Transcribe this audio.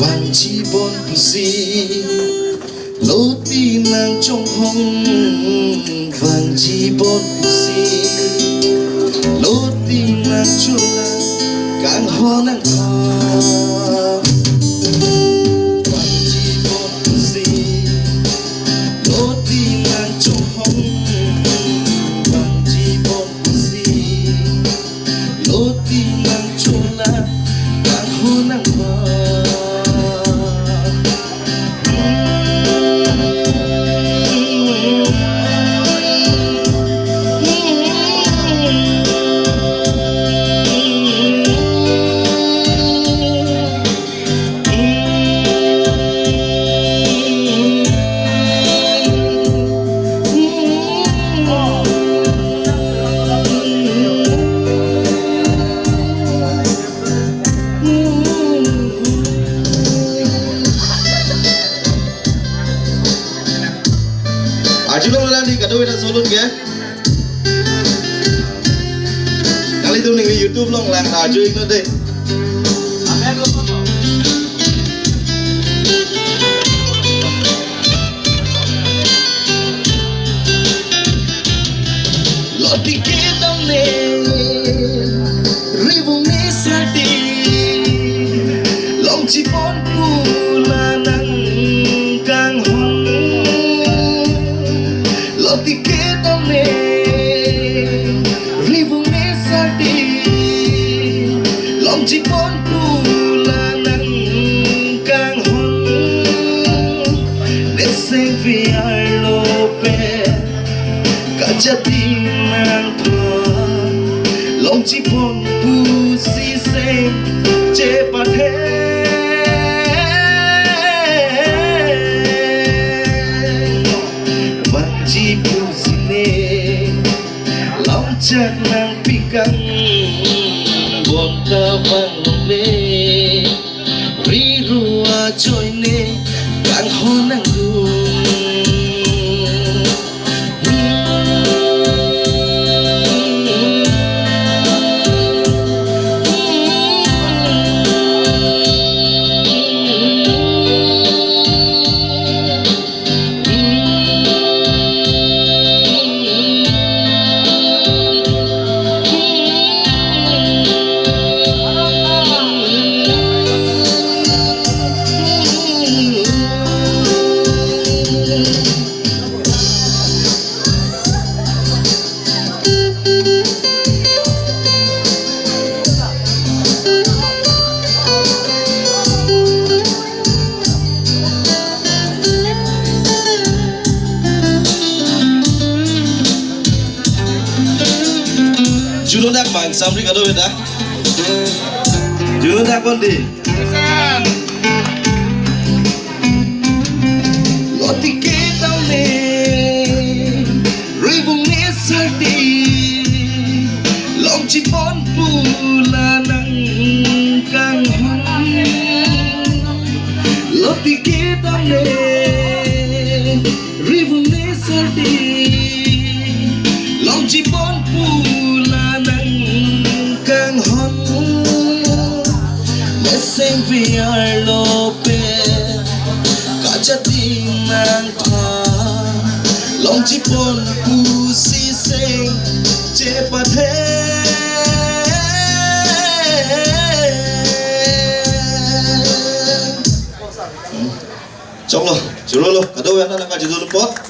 vàng chi bon pusi lô ti nàng trong hông vàng chi bon pusi lô ti nàng chula càng hoa nàng hoa vàng chi bon pusi lô ti nàng trong hông vàng chi bon pusi lô ti nàng chula càng hoa nàng hoa. Aji long lagi kado ita solun ke? Kali tu nih YouTube long lang ajo itu deh. Loti kita ne, ribu mesati, long cipon pula nang kang hong. Loti kita ne, ribu mesati, long cipon pula nang kang hong. Neseng viar lope, kajati nang thua, long cipon pusi seng cepat he. Chặt nang pikang buồn ta vang lòng lê riru a trôi nê càng hô nang du Julun dak bang samri kado beda. Julun dak kondi. Loti kita ne, ribu mesati, long cipon pula nang kang hong. Loti kita ne, ribu mesati, long cipon pula nang kang hong. Neseng viar lope, kajati nang thua, long cipon pusi seng cepat he. Chong lo, chulu lo, kado yang nang kaji dulu pot.